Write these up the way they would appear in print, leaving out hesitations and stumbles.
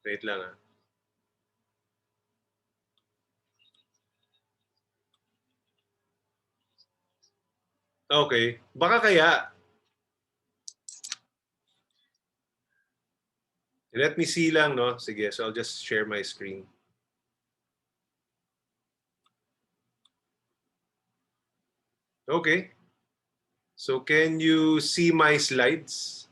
Wait lang ah. Okay. Baka kaya. Let me see lang, no? Sige, so I'll just share my screen. Okay. So can you see my slides?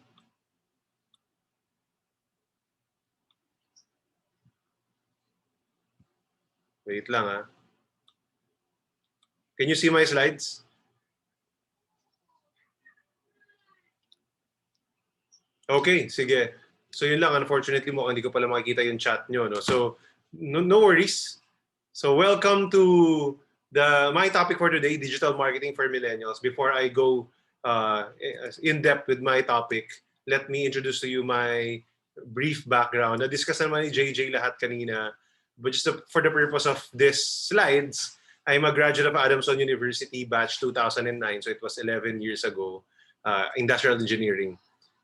Wait lang ah. Can you see my slides? Okay, sige. So yun lang, unfortunately mo hindi ko pala makikita yung chat nyo, no? So no worries. So welcome to my topic for today, digital marketing for millennials. Before I go in depth with my topic, let me introduce to you my brief background. Na-discuss naman ni JJ lahat kanina, but just for the purpose of this slides, I'm a graduate of Adamson University, batch 2009. So it was 11 years ago, industrial engineering.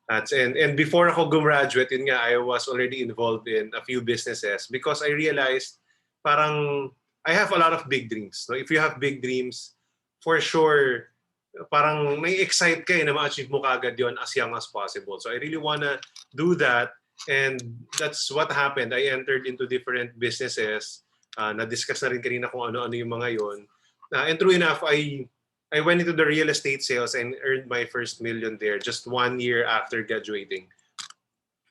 And before ako gumraduate, yun nga, I was already involved in a few businesses because I realized parang I have a lot of big dreams. No? If you have big dreams, for sure, parang may excite ka na ma-achieve mo kagad yon as young as possible. So I really wanna do that, and that's what happened. I entered into different businesses. Na-discuss na rin kanina kung ano-ano yung mga yon. And true enough, I went into the real estate sales and earned my first million there just 1 year after graduating.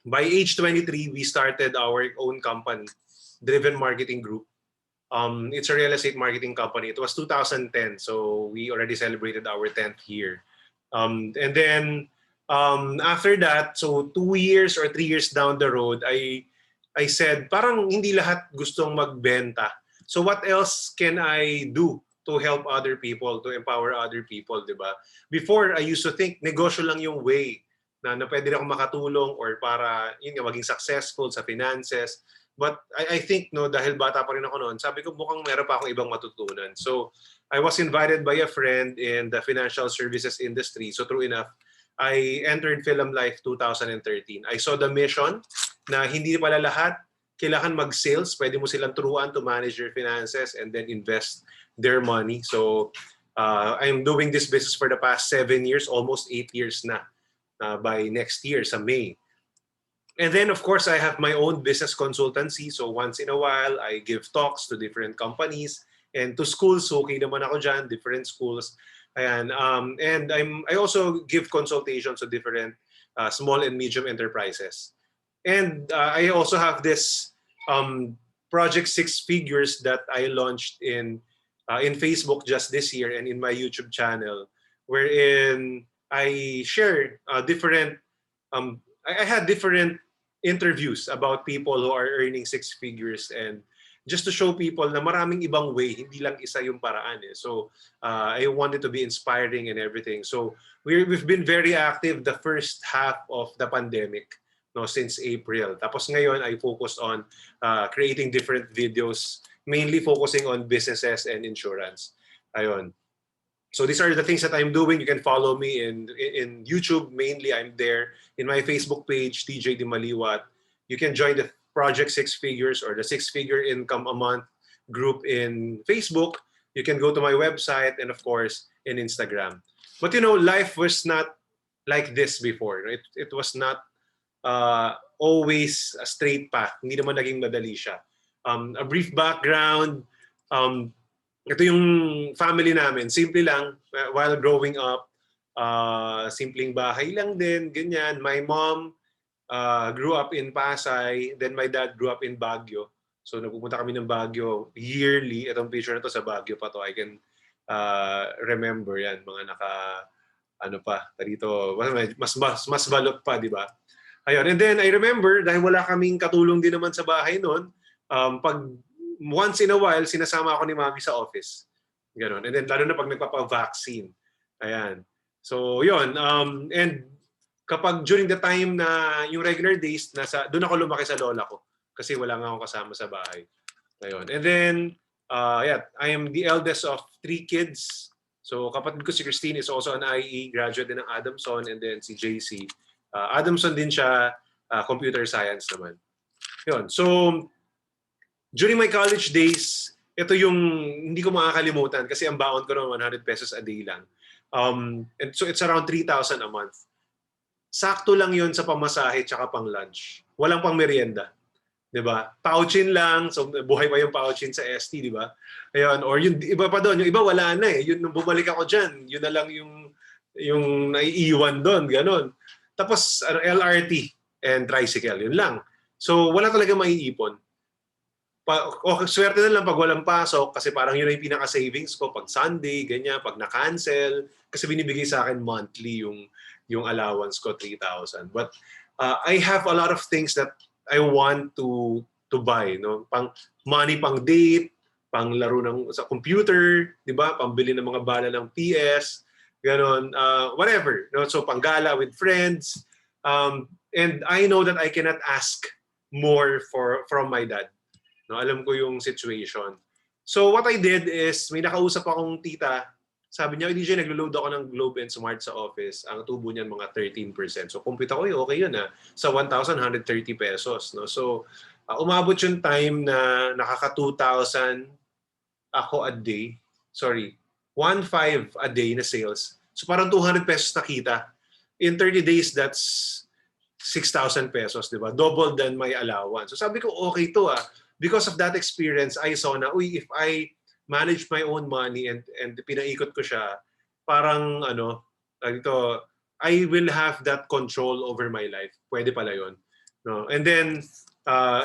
By age 23, we started our own company, Driven Marketing Group. It's a real estate marketing company. It was 2010, so we already celebrated our 10th year. And then after that, so 2 years or 3 years down the road, I said, parang hindi lahat gustong magbenta. So what else can I do to help other people, to empower other people, di ba? Before, I used to think negosyo lang yung way na pwede na akong makatulong or para yun nga, maging successful sa finances. But I think, no, dahil bata pa rin ako noon, sabi ko mukhang meron pa akong ibang matutunan. So I was invited by a friend in the financial services industry. So true enough, I entered Film Life 2013. I saw the mission na hindi pala lahat kailangan mag-sales. Pwede mo silang turuan to manage your finances and then invest their money. So I'm doing this business for the past 7 years, almost 8 years na by next year sa May. And then, of course, I have my own business consultancy. So once in a while, I give talks to different companies and to schools. So okay naman ako dyan, different schools. Ayan, and I also give consultations to different small and medium enterprises. And I also have this project Six Figures that I launched in Facebook just this year and in my YouTube channel, wherein I share different I had different interviews about people who are earning six figures, and just to show people na maraming ibang way, hindi lang isa yung paraan eh. So I wanted to be inspiring and everything. So we've been very active the first half of the pandemic, no, since April. Tapos ngayon I focused on creating different videos, mainly focusing on businesses and insurance. Ayun. So these are the things that I'm doing. You can follow me in YouTube. Mainly, I'm there in my Facebook page, TJ Dimaliuat. You can join the Project Six Figures or the Six Figure Income a Month group in Facebook. You can go to my website and, of course, in Instagram. But, you know, life was not like this before. It was not always a straight path. Hindi naman naging madali siya. A brief background, ito yung family namin. Simple lang, while growing up, simpleng bahay lang din, ganyan. My mom grew up in Pasay, then my dad grew up in Baguio. So nagpupunta kami ng Baguio yearly. Itong picture na to sa Baguio pa to. I can remember yan, mga ano pa, dito, mas balot pa, di ba? Ayun, and then I remember, dahil wala kaming katulong din naman sa bahay noon, pag once in a while, sinasama ako ni Mami sa office. Ganon. And then, lalo na pag nagpapa-vaccine. Ayan. So, yun. And kapag during the time na yung regular days, doon ako lumaki sa lola ko. Kasi wala nga akong kasama sa bahay. Ayun. And then, yeah, I am the eldest of 3 kids. So, kapatid ko si Christine is also an IE, graduate din ng Adamson, and then si JC. Adamson din siya, computer science naman. Yun. So, during my college days, ito yung hindi ko makakalimutan kasi ang baon ko ng 100 pesos a day lang. And so it's around 3,000 a month. Sakto lang yun sa pamasahe tsaka pang lunch. Walang pang merienda. 'Di ba? Pouchin lang, so buhay pa yung pouchin sa ST, 'di ba? Ayun, or yung iba pa doon, yung iba wala na eh. Yun nung bumalik ako diyan, yun na lang yung naiiwan doon, ganun. Tapos LRT and tricycle, yun lang. So wala talaga maiipon. Swerte na lang pag walang pasok kasi parang yun yung pinaka-savings ko pag Sunday, ganyan, pag na-cancel. Kasi binibigay sa akin monthly yung allowance ko, 3,000. But I have a lot of things that I want to buy. No? Money pang date, pang laro sa computer, di ba? Pambili ng mga bala ng PS, ganon, whatever. No? So panggala with friends. And I know that I cannot ask more from my dad. No, alam ko yung situation. So what I did is, may nakausap akong tita. Sabi niya, DJ, naglo-load ako ng Globe and Smart sa office. Ang tubo niyan mga 13%. So compute ako, okay yun sa 1,130 pesos. No? So umabot yung time na nakaka 2,000 ako a day. Sorry, 1,500 a day na sales. So parang 200 pesos na kita. In 30 days, that's 6,000 pesos, di ba? Double than my allowance. So sabi ko, okay to Because of that experience, I saw na, if I manage my own money and pinaikot ko siya, parang dito, I will have that control over my life. Pwede pala yun. No? And then,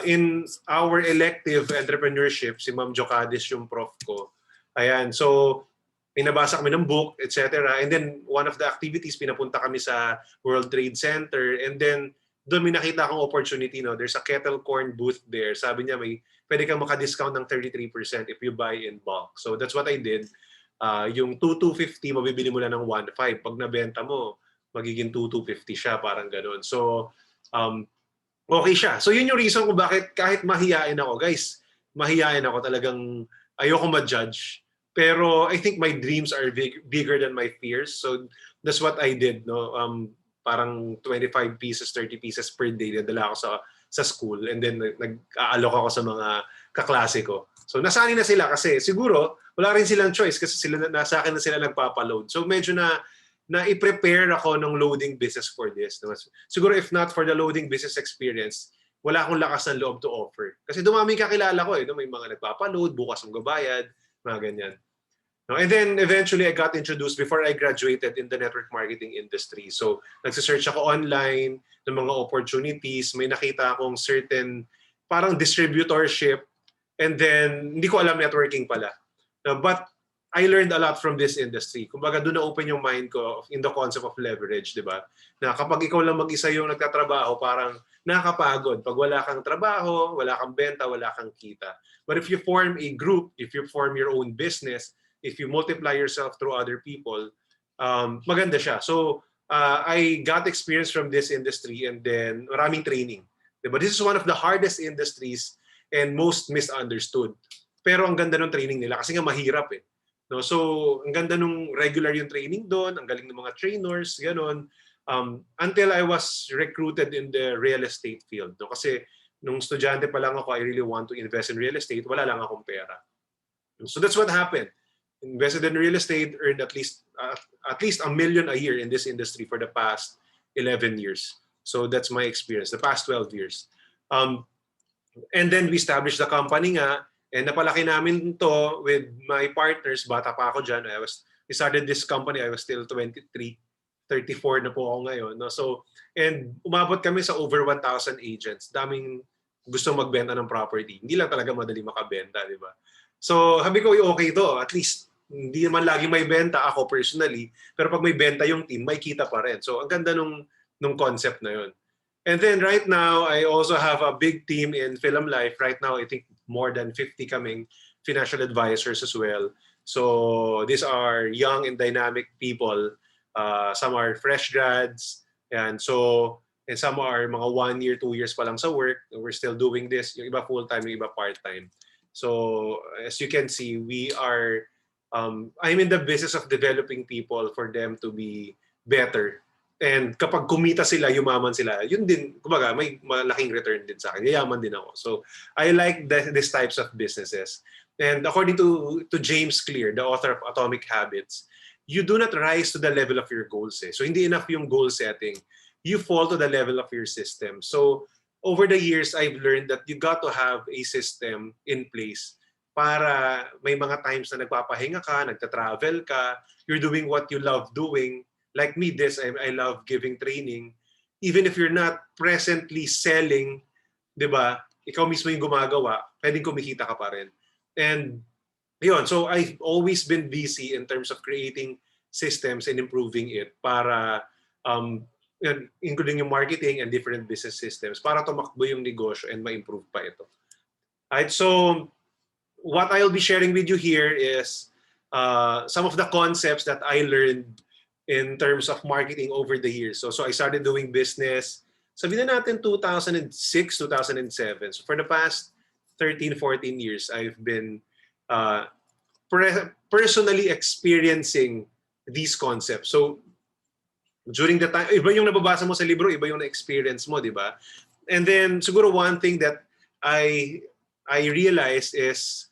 in our elective entrepreneurship, si Ma'am Jocadis yung prof ko. Ayan, so pinabasa kami ng book, etc. And then, one of the activities, pinapunta kami sa World Trade Center. And then, doon may nakita akong opportunity. No? There's a kettle corn booth there. Sabi niya, pwede kang maka-discount ng 33% if you buy in bulk. So that's what I did. Yung 2,250, mabibili mo lang ng 1,500. Pag nabenta mo, magiging 2,250 siya, parang ganoon. So, okay siya. So yun yung reason kung bakit kahit mahiyain ako. Guys, mahiyain ako. Talagang ayoko ma-judge. Pero I think my dreams are bigger than my fears. So that's what I did. No? Parang 25 pieces, 30 pieces per day nadala ako sa school, and then nag-aalok ako sa mga kaklase ko. So nasanay na sila kasi siguro wala rin silang choice kasi nasa akin na sila nagpapaload. So medyo na-i-prepare ako ng loading business for this. Siguro if not for the loading business experience, wala akong lakas ng loob to offer. Kasi dumami kakilala ko may mga nagpapaload, bukas ang gabayad, mga ganyan. No, and then eventually I got introduced before I graduated in the network marketing industry. So nagsisearch ako online ng mga opportunities. May nakita akong certain parang distributorship, and then hindi ko alam networking pala. But I learned a lot from this industry. Kumbaga doon na-open yung mind ko in the concept of leverage, di ba? Na kapag ikaw lang mag-isa yung nagtatrabaho, parang nakakapagod. Pag wala kang trabaho, wala kang benta, wala kang kita. But if you form a group, if you form your own business, if you multiply yourself through other people, maganda siya. So, I got experience from this industry, and then maraming training. Diba? This is one of the hardest industries and most misunderstood. Pero ang ganda ng training nila kasi nga mahirap No? So, ang ganda nung regular yung training doon, ang galing ng mga trainers, gano'n. Until I was recruited in the real estate field. No? Kasi nung estudyante pa lang ako, I really want to invest in real estate, wala lang akong pera. So that's what happened. Invested in real estate, earned at least $1 million a year in this industry for the past 11 years. So that's my experience, the past 12 years. And then we established the company nga, and napalaki namin to with my partners. Bata pa ako dyan. We started this company, I was still 23, 34 na po ako ngayon. No? So, and umabot kami sa over 1,000 agents. Daming gusto magbenta ng property. Hindi lang talaga madali makabenta, di ba? So, sabi ko, okay to. At least, hindi naman lagi may benta ako personally. Pero pag may benta yung team, may kita pa rin. So, ang ganda nung concept na yun. And then right now, I also have a big team in Film Life. Right now, I think more than 50 coming financial advisors as well. So, these are young and dynamic people. Some are fresh grads. And some are mga 1 year, 2 years pa lang sa work. We're still doing this. Yung iba full-time, yung iba part-time. So as you can see, I'm in the business of developing people for them to be better And kapag kumita sila, yumaman sila, yun din, kumbaga, may malaking return din sa akin. Yayaman din ako. So, I like these types of businesses. And according to James Clear, the author of Atomic Habits, you do not rise to the level of your goals. So, hindi enough yung goal setting. You fall to the level of your system. So, over the years, I've learned that you got to have a system in place para may mga times na nagpapahinga ka, nagta-travel ka, you're doing what you love doing. Like me, I love giving training. Even if you're not presently selling, di ba, ikaw mismo yung gumagawa, pwedeng kumikita ka pa rin. And yun, so I've always been busy in terms of creating systems and improving it para including yung marketing and different business systems para tumakbo yung negosyo and ma-improve pa ito. Alright, so what I'll be sharing with you here is some of the concepts that I learned in terms of marketing over the years. So I started doing business, sabihin na natin 2006, 2007. So for the past 13, 14 years, I've been personally experiencing these concepts. So during the time, iba yung nababasa mo sa libro, iba yung na-experience mo, di ba? And then siguro one thing that I realized is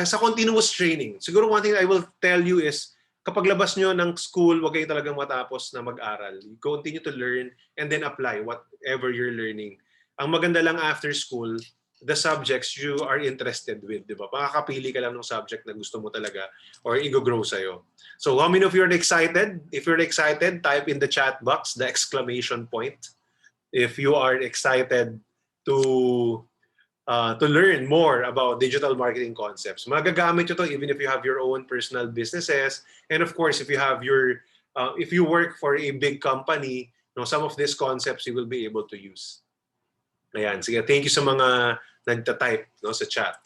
sa continuous training. Siguro one thing I will tell you is kapag labas nyo ng school, huwag kayo talagang matapos na mag-aral. You continue to learn and then apply whatever you're learning. Ang maganda lang after school, the subjects you are interested with, di ba? Makakapili ka lang ng subject na gusto mo talaga or i-grow sa'yo. So how many of you are excited? If you're excited, type in the chat box the exclamation point. If you are excited to learn more about digital marketing concepts. Magagamit nyo to even if you have your own personal businesses. And of course, if you have if you work for a big company, some of these concepts you will be able to use. Ayan, sige, thank you sa mga nagta-type sa chat.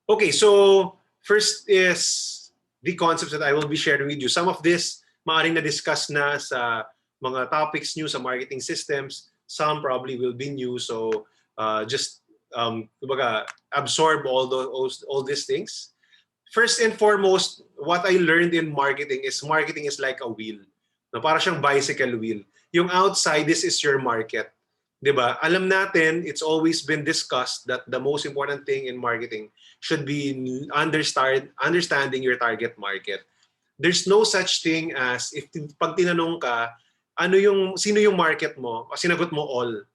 Okay, so first is the concepts that I will be sharing with you. Some of this, maaaring na-discuss na sa mga topics new sa marketing systems. Some probably will be new. So just absorb all these things. First and foremost, what I learned in marketing is like a wheel. Para siyang bicycle wheel. Yung outside, this is your market. Diba? Alam natin, it's always been discussed that the most important thing in marketing should be understanding your target market. There's no such thing as if pag tinanong ka, sino yung market mo, sinagot mo all.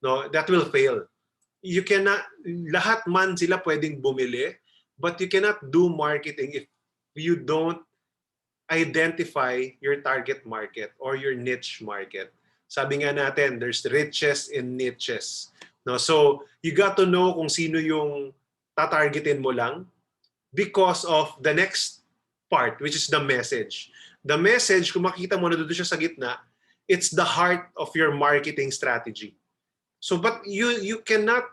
No, that will fail. You cannot, lahat man sila pwedeng bumili, but you cannot do marketing if you don't identify your target market or your niche market. Sabi nga natin, there's riches in niches. No? So, you got to know kung sino yung tatargetin mo lang because of the next part, which is the message. The message, kung makita mo na doon siya sa gitna, it's the heart of your marketing strategy. So, but you cannot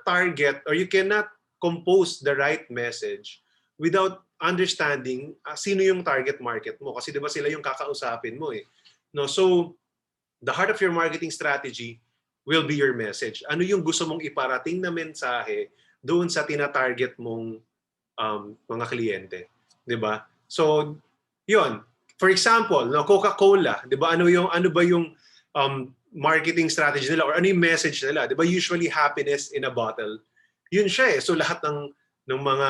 target or you cannot compose the right message without understanding sino yung target market mo. Kasi 'di ba sila yung kakausapin mo eh. No, so the heart of your marketing strategy will be your message. Ano yung gusto mong iparating na mensahe doon sa tina-target mong mga kliyente, 'di ba? So, 'yun. For example, no, Coca-Cola, 'di ba? Ano ba yung marketing strategy nila or ano yung message nila? 'Di ba usually happiness in a bottle? Yun siya eh. So lahat ng mga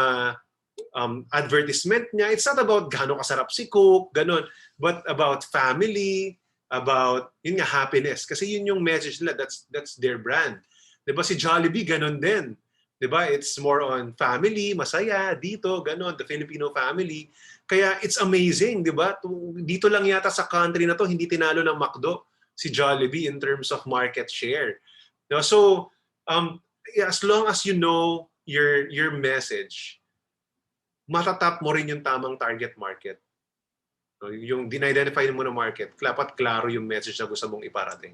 advertisement niya, it's not about gaano kasarap si Coke, ganun, but about family, about yun nga happiness. Kasi yun yung message nila, that's their brand. 'Di ba si Jollibee ganun din? 'Di ba? It's more on family, masaya dito, ganun, the Filipino family. Kaya it's amazing, 'di ba? Dito lang yata sa country na to hindi tinalo ng McDo si Jollibee in terms of market share. No? So, as long as you know your message, matatap mo rin yung tamang target market. No? Yung dinidentify mo na market, dapat klaro yung message na gusto mong iparating.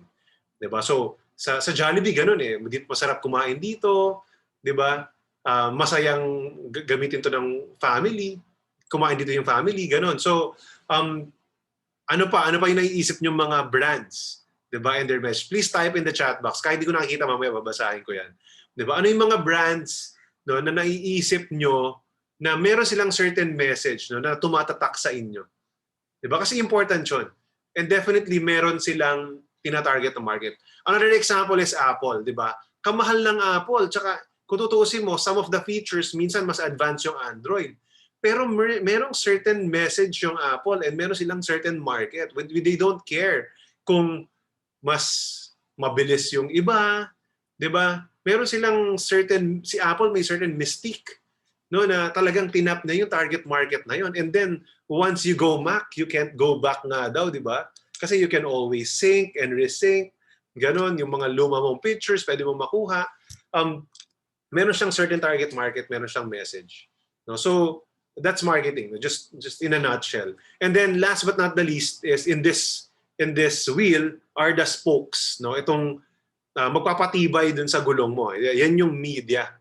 'Di ba? So, sa Jollibee ganun eh, masarap kumain dito, 'di ba? Masayang gamitin to ng family, kumain dito yung family, ganun. So, ano pa yung naiisip niyong mga brands, 'di ba? And their message. Please type in the chat box. Kahit hindi ko nakikita mamaya, babasahin ko 'yan. 'Di ba? Ano yung mga brands no na naiisip nyo na meron silang certain message no na tumatatak sa inyo? Diba? Kasi important yun. And definitely meron silang tina-target na market. Another example is Apple, di ba? Kamahal ng Apple. Tsaka kung tutusin mo, some of the features minsan mas advanced yung Android. Pero merong certain message yung Apple and meron silang certain market. They don't care kung mas mabilis yung iba, 'di ba? Meron silang certain si Apple may certain mystique no na talagang tinap na yung target market na yun. And then once you go Mac, you can't go back nga daw, 'di ba? Kasi you can always sync and resync. Ganon, yung mga luma mong pictures, pwede mo makuha. Meron siyang certain target market, meron siyang message. No? So, that's marketing, just in a nutshell. And then last but not the least is in this wheel are the spokes, no? Itong magpapatibay dun sa gulong mo. Yan yung media.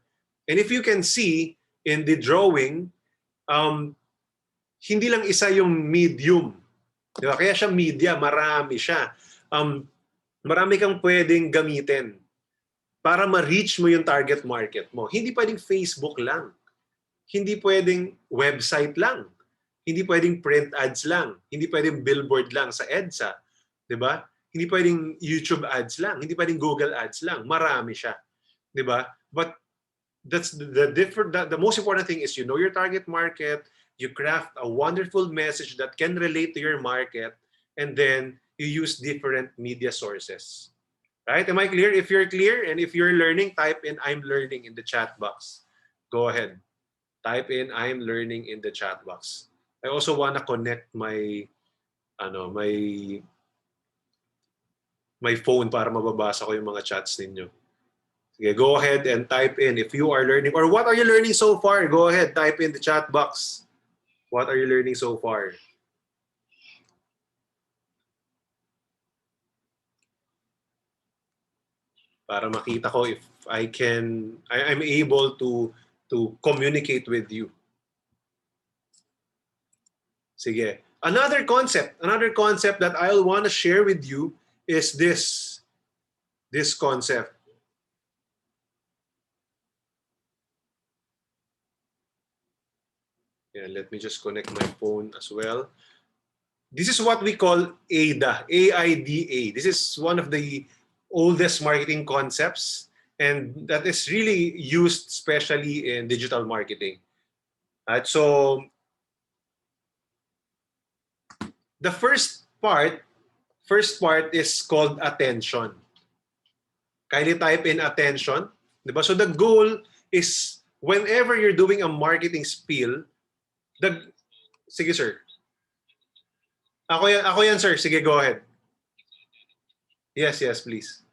And if you can see in the drawing, hindi lang isa yung medium. Di ba? Kaya siya media, marami siya. Marami kang pwedeng gamitin para ma-reach mo yung target market mo. Hindi pwedeng Facebook lang. Hindi pwedeng website lang. Hindi pwedeng print ads lang. Hindi pwedeng billboard lang sa EDSA. 'Di ba? Hindi pwedeng YouTube ads lang. Hindi pwedeng Google ads lang. Marami siya. 'Di ba? But that's the most important thing is you know your target market, you craft a wonderful message that can relate to your market, and then you use different media sources. Right? Am I clear? If you're clear and if you're learning, type in I'm learning in the chat box. Go ahead. Type in I'm learning in the chat box. I also want to connect my phone para mababasa ko yung mga chats ninyo. Sige, go ahead and type in if you are learning or what are you learning so far? Go ahead, type in the chat box. What are you learning so far? Para makita ko if I'm able to communicate with you. Sige. Another concept that I'll want to share with you is this concept. Yeah, let me just connect my phone as well. This is what we call AIDA, AIDA. This is one of the oldest marketing concepts and that is really used especially in digital marketing. So the first part is called attention. Kindly type in attention. Diba? So the goal is whenever you're doing a marketing spiel, sige sir. Ako yan sir. Sige, go ahead. Yes, please.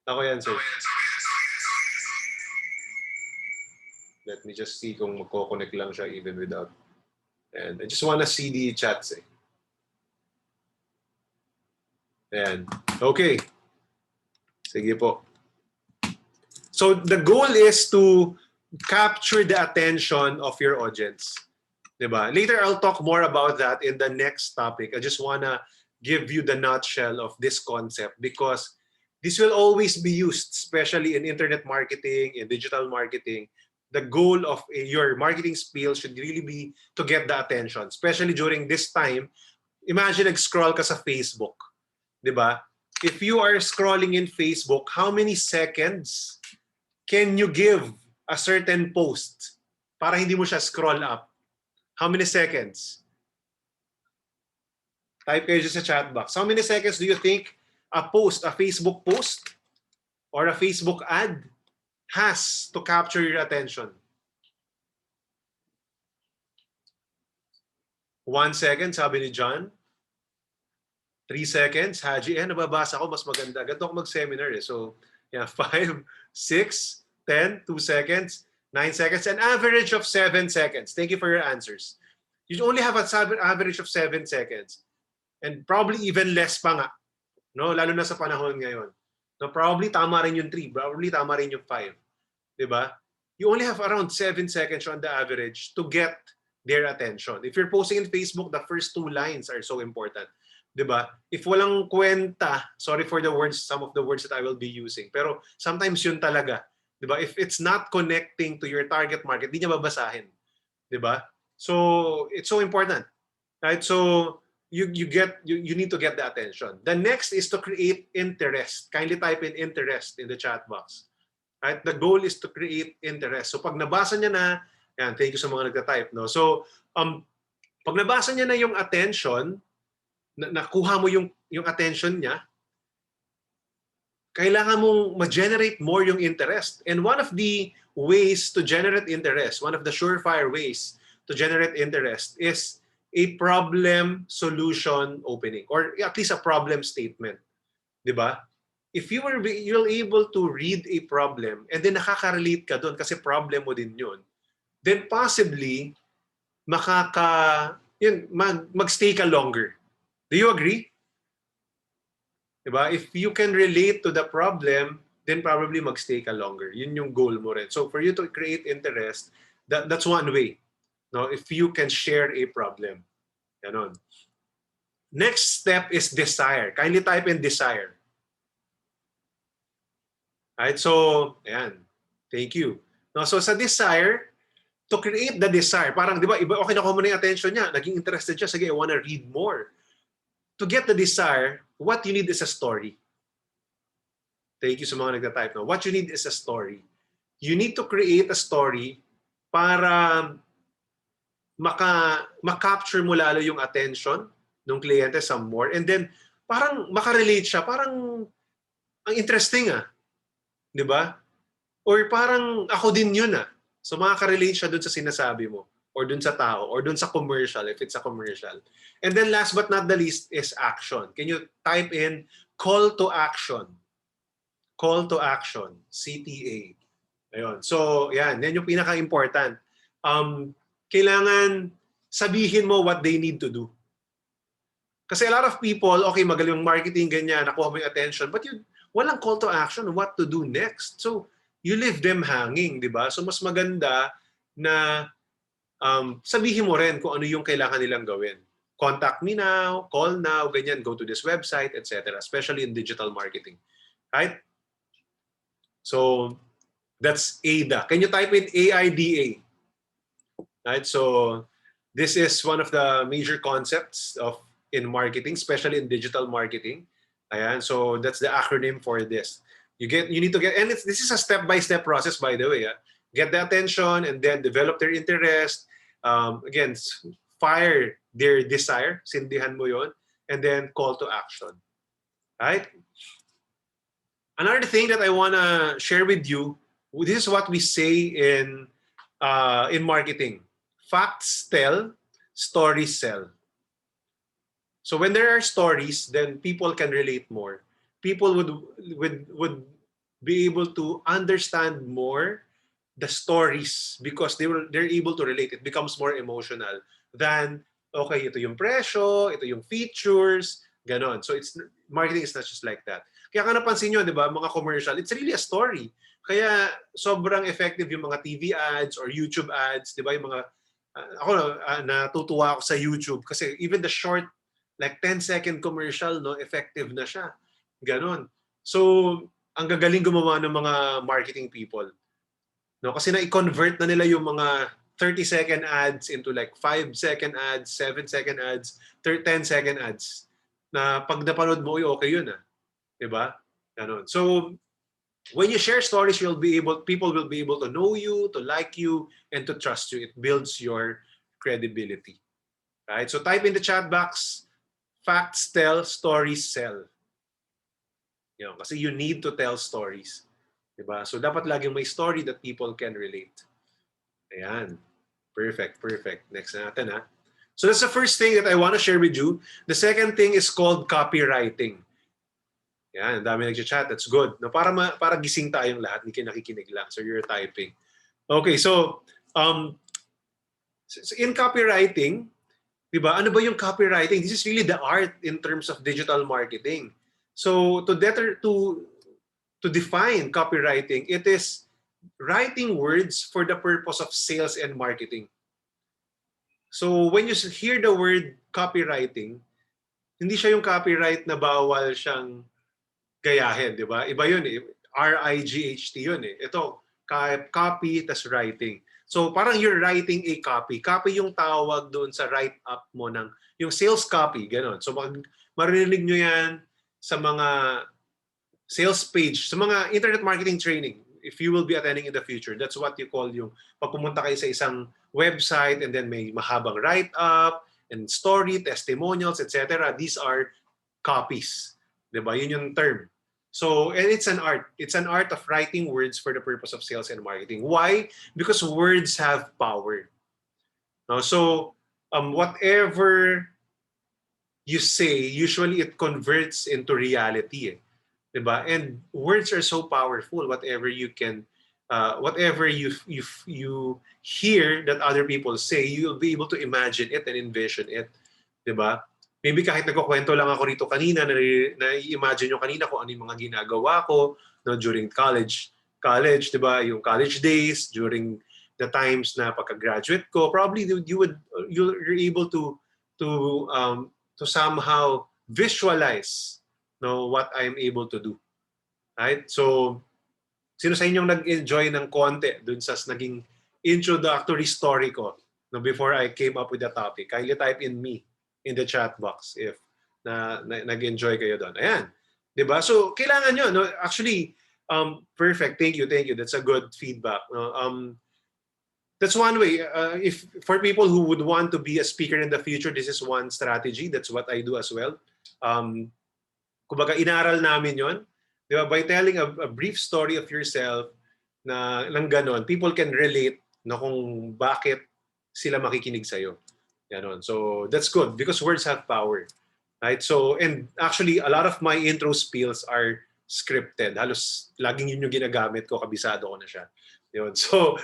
Ako yan sir. Let me just see kung magko-connect lang siya even without. And I just wanna see the chats eh. Ayan. Okay. Sige po. So the goal is to capture the attention of your audience. Diba? Later I'll talk more about that in the next topic. I just wanna give you the nutshell of this concept because this will always be used, especially in internet marketing, in digital marketing. The goal of your marketing spiel should really be to get the attention, especially during this time. Imagine nag-scroll ka sa Facebook, 'di ba? If you are scrolling in Facebook, how many seconds can you give a certain post para hindi mo siya scroll up? How many seconds? Type kayo sa chat box. How many seconds do you think a Facebook post or a Facebook ad has to capture your attention? 1 second, sabi ni John. 3 seconds, Haji. Nababasa ko, mas maganda. Ganito ako mag-seminar eh. So, yeah, 5, 6, 10, 2 seconds, 9 seconds, an average of 7 seconds. Thank you for your answers. You only have an average of 7 seconds. And probably even less pa nga. No? Lalo na sa panahon ngayon. No, probably tama rin yung 3. Probably tama rin yung 5. Diba? You only have around 7 seconds on the average to get their attention. If you're posting in Facebook, the first 2 lines are so important. Diba? If walang kwenta, sorry for the words, some of the words that I will be using, pero sometimes yun talaga. Diba? If it's not connecting to your target market, di niya babasahin. Diba? So, it's so important. Right? So you need to get the attention. The next is to create interest. Kindly type in interest in the chat box. Right? The goal is to create interest. So pag nabasa niya na, yan, thank you sa mga nagta-type, no? So pag nabasa niya na yung attention, nakuha mo yung attention niya, kailangan mong ma-generate more yung interest. And one of the ways to generate interest, one of the surefire ways to generate interest is a problem solution opening or at least a problem statement. Di ba? If you're able to read a problem and then nakaka-relate ka doon kasi problem mo din yun, then possibly magstay ka longer. Do you agree? Diba? If you can relate to the problem, then probably magstay ka longer. Yun yung goal mo rin. So for you to create interest, that's one way. No, if you can share a problem. Ganon. Next step is desire. Kindly type in desire. Right? So, ayan. Thank you. No, so sa desire, to create the desire, parang, di ba, okay na ko muna yung attention niya, naging interested siya, sige, I wanna read more. To get the desire, what you need is a story. Thank you sa mga nagta-type. No? What you need is a story. You need to create a story para ma-capture mo lalo yung attention ng kliyente some more. And then, parang makarelate siya. Parang, ang interesting Di ba? Or parang, ako din yun So, makaka-relate siya dun sa sinasabi mo. Or dun sa tao. Or dun sa commercial, if it's a commercial. And then last but not the least is action. Can you type in call to action? Call to action, CTA. Ayun. So, yan yung pinaka-important. Kailangan sabihin mo what they need to do. Kasi a lot of people, okay, magaling marketing, ganyan, nakuha mo yung attention, but walang call to action, what to do next. So, you leave them hanging, di ba? So, mas maganda na sabihin mo rin kung ano yung kailangan nilang gawin. Contact me now, call now, ganyan, go to this website, etc. Especially in digital marketing. Right? So, that's AIDA. Can you type in AIDA? Right? So, this is one of the major concepts in marketing, especially in digital marketing. Ayan, so that's the acronym for this. You need to get, and this is a step-by-step process, by the way. Get the attention and then develop their interest. Again, fire their desire, sindihan mo yon, and then call to action. Right? Another thing that I want to share with you, this is what we say in marketing. Facts tell, stories sell. So when there are stories, then people can relate more. People would be able to understand more the stories because they're able to relate. It becomes more emotional than, okay, ito yung presyo, ito yung features, ganon. So marketing is not just like that. Kaya ka napansin nyo, di ba, mga commercial, it's really a story. Kaya sobrang effective yung mga TV ads or YouTube ads, di ba, yung mga, natutuwa ako sa YouTube kasi even the short, like 10-second commercial, no, effective na siya. Ganon. So, ang gagaling gumawa ng mga marketing people. No, kasi na-convert na nila yung mga 30-second ads into like 5-second ads, 7-second ads, 10-second ads. Na pag napanood mo, okay yun Diba? Ganon. So, when you share stories, people will be able to know you, to like you, and to trust you. It builds your credibility. Right? So, type in the chat box, facts tell, stories sell. Kasi you need to tell stories. Diba? So, dapat laging may story that people can relate. Ayan. Perfect. Next natin So, that's the first thing that I want to share with you. The second thing is called copywriting. Yan, ang dami nag-chat. That's good. No, para gising tayong lahat, hindi kayo nakikinig lang. So, you're typing. Okay, so in copywriting, diba, ano ba yung copywriting? This is really the art in terms of digital marketing. So, to define copywriting, it is writing words for the purpose of sales and marketing. So, when you hear the word copywriting, hindi siya yung copyright na bawal siyang gayahin, di ba? Iba yun RIGHT yun Ito, copy tas writing. So parang you're writing a copy. Copy yung tawag doon sa write-up mo ng yung sales copy, gano'n. So maririnig nyo yan sa mga sales page, sa mga internet marketing training, if you will be attending in the future. That's what you call yung pag pumunta kayo sa isang website and then may mahabang write-up and story, testimonials, etc. These are copies. Diba? Yun yung term. So, and it's an art. It's an art of writing words for the purpose of sales and marketing. Why? Because words have power. No? So, whatever you say, usually it converts into reality. Diba? And words are so powerful. Whatever you hear that other people say, you'll be able to imagine it and envision it. Diba? Maybe kahit nagkukwento lang ako rito kanina, na-imagine nyo kanina kung ano yung mga ginagawa ko no, during college, diba? Yung college days, during the times na pagka-graduate ko, probably you're able to somehow visualize no, what I'm able to do. Right? So, sino sa inyong nag-enjoy ng konti dun sa naging introductory story ko no, before I came up with the topic? Kindly type in me in the chat box if nag-enjoy kayo doon. Ayan. 'Di ba? So, kailangan nyo. No? Actually, perfect. Thank you. That's a good feedback. No? That's one way. If for people who would want to be a speaker in the future, this is one strategy. That's what I do as well. Kumbaga, inaral namin yon. Di ba? By telling a brief story of yourself na lang ganon, people can relate na kung bakit sila makikinig sa'yo. Ganon. So, that's good because words have power. Right? So, and actually, a lot of my intro spills are scripted. Halos laging yun yung ginagamit ko, kabisado ko na siya. Yun. So,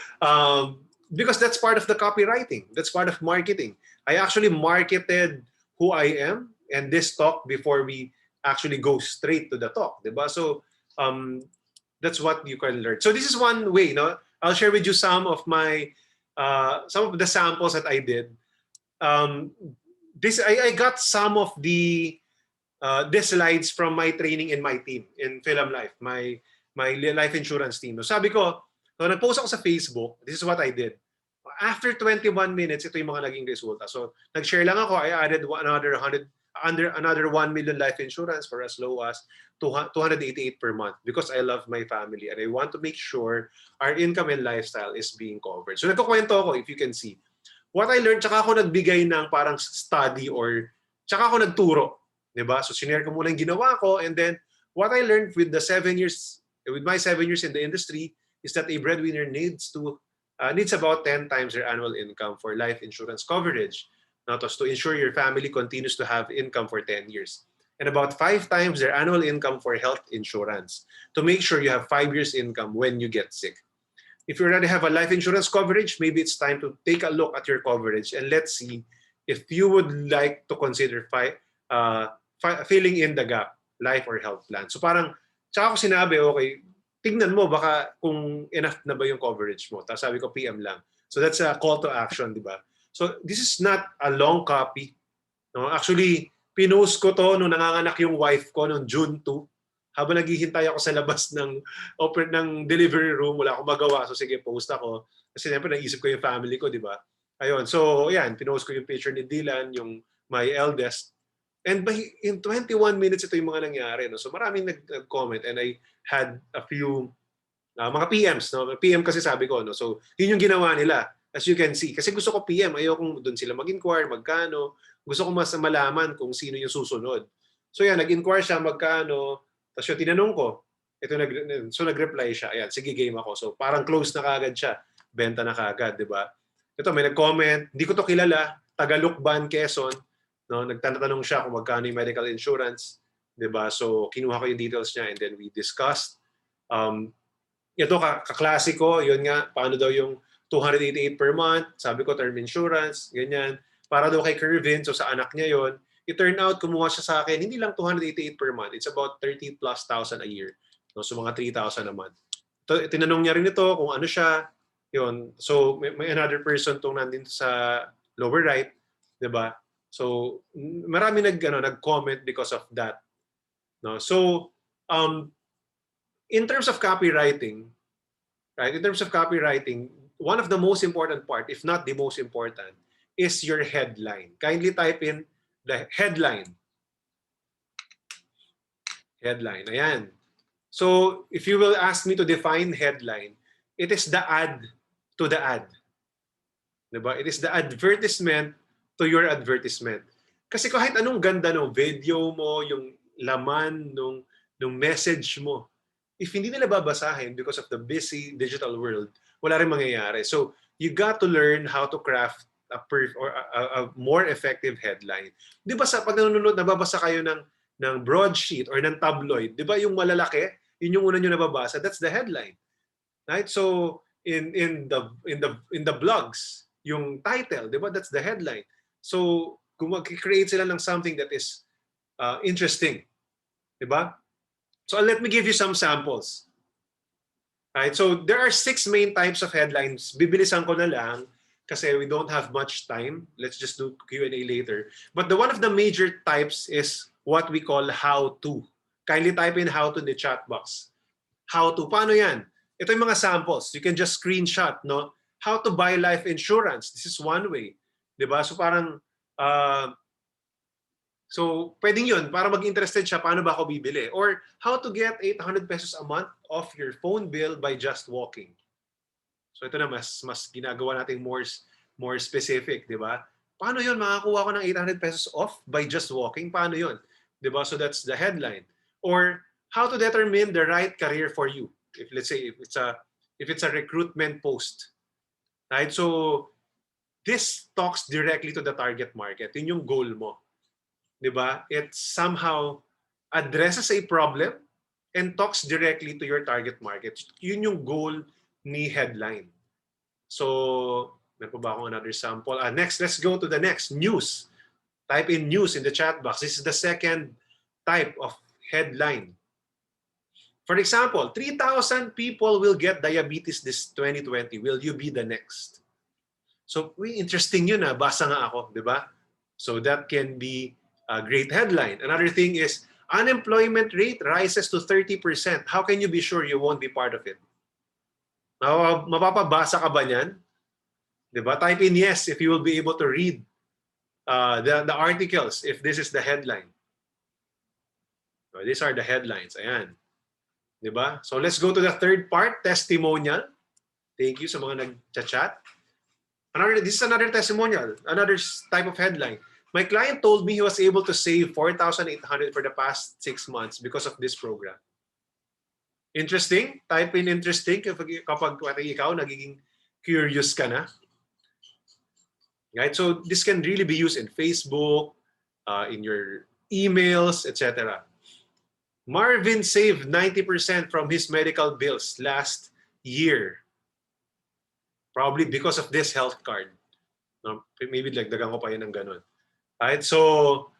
because that's part of the copywriting. That's part of marketing. I actually marketed who I am and this talk before we actually go straight to the talk. Diba? So, that's what you can learn. So, this is one way. No? I'll share with you some of the samples that I did. I got some of the slides from my training in my team in Film Life, my life insurance team. So sabi ko, so nag-post ako sa Facebook, this is what I did. After 21 minutes, ito yung mga naging resulta. So nag-share lang ako, I added another 1 million life insurance for as low as 288 per month because I love my family and I want to make sure our income and lifestyle is being covered. So nagkukwento ako, if you can see. What I learned, tsaka ako nagbigay ng parang study or tsaka ako nagturo. Diba? So, sinare ko muna yung ginawa ko and then what I learned with my 7 years in the industry is that a breadwinner needs about 10 times their annual income for life insurance coverage. Not to ensure your family continues to have income for 10 years. And about 5 times their annual income for health insurance to make sure you have 5 years income when you get sick. If you already have a life insurance coverage, maybe it's time to take a look at your coverage and let's see if you would like to consider filling in the gap, life or health plan. So parang, tsaka ko sinabi, okay, tingnan mo baka kung enough na ba yung coverage mo. Tapos sabi ko, PM lang. So that's a call to action, di ba? So this is not a long copy. No? Actually, pinost ko to nung nanganganak yung wife ko noong June 2. Habang naghihintay ako sa labas ng delivery room, wala akong magawa. So sige, post ako. Kasi siyempre naisip ko yung family ko, di ba? Ayun. So, ayan, pinost ko yung picture ni Dylan, yung my eldest. And in 21 minutes, ito yung mga nangyari. No? So maraming nag-comment and I had a few mga PMs. No? PM kasi sabi ko. No? So yun yung ginawa nila. As you can see. Kasi gusto ko PM. Ayokong doon sila mag-inquire, magkano. Gusto ko mas malaman kung sino yung susunod. So yan, nag-inquire siya, magkano. Tapos yung tinanong ko, so nag-reply siya, ayan, sige game ako. So parang close na kagad siya, benta na kagad, di ba? Ito, may nag-comment, hindi ko to kilala, Tagalukban, Quezon, no? Nagtatanong siya kung magkano yung medical insurance, di ba? So kinuha ko yung details niya and then we discussed. Ito, kaklasiko, yun nga, paano daw yung 288 per month, sabi ko term insurance, ganyan. Para daw kay Kervin, so sa anak niya yon. It turned out, kumuha siya sa akin, hindi lang 288 per month. It's about 30 plus thousand a year. No? So mga 3,000 a month. Tinanong niya rin ito kung ano siya. Yun. So may another person tong nandito sa lower right. Diba? So marami nag-comment because of that. No? So in terms of copywriting, right? In terms of copywriting, one of the most important part, if not the most important, is your headline. Kindly type in the headline. Headline. Ayan. So if you will ask me to define headline, it is the ad to the ad. Diba? It is the advertisement to your advertisement. Kasi kahit anong ganda ng video mo, yung laman nung message mo, if hindi nila babasahin because of the busy digital world, wala rin mangyayari. So you got to learn how to craft a more effective headline. Di ba sa pag nanonood, nababasa kayo ng broadsheet or ng tabloid, di ba yung malalaki, yun yung una nyo nababasa, that's the headline. Right? So in the blogs, yung title, di ba? That's the headline. So kung mag-create sila ng something that is interesting, di ba? So let me give you some samples. Right? So there are 6 main types of headlines. Bibilisan ko na lang kasi we don't have much time. Let's just do Q&A later. But one of the major types is what we call how to. Kindly type in how to in the chat box. How to. Paano yan? Ito yung mga samples. You can just screenshot, no? How to buy life insurance. This is one way. Diba? So parang, so pwedeng yun. Para mag-interested siya, paano ba ako bibili? Or how to get 800 pesos a month off your phone bill by just walking. So ito na, mas ginagawa natin more specific, di ba? Paano yun? Makakuha ko ng 800 pesos off by just walking? Paano yun? Di ba? So that's the headline. Or how to determine the right career for you. If let's say if it's a recruitment post, right? So this talks directly to the target market. Yun yung goal mo, di ba? It somehow addresses a problem and talks directly to your target market. Yun yung goal ni headline. So meron pa ba akong another sample? Next, let's go to the next news. Type in news in the chat box. This is the second type of headline. For example, 3,000 people will get diabetes this 2020. Will you be the next? So, interesting yun basa nga ako, di ba? So that can be a great headline. Another thing is, unemployment rate rises to 30%. How can you be sure you won't be part of it? Mapapabasa ka ba niyan? Di ba? Type in yes if you will be able to read the articles if this is the headline. So these are the headlines. Ayan. Diba? So let's go to the third part, testimonial. Thank you sa mga nag-chat. This is another testimonial, another type of headline. My client told me he was able to save 4,800 for the past 6 months because of this program. Interesting? Type in interesting kapag ikaw nagiging curious ka na. Right? So this can really be used in Facebook, in your emails, etc. Marvin saved 90% from his medical bills last year. Probably because of this health card. No? Maybe dagan ko pa yun ng ganun. Right? So,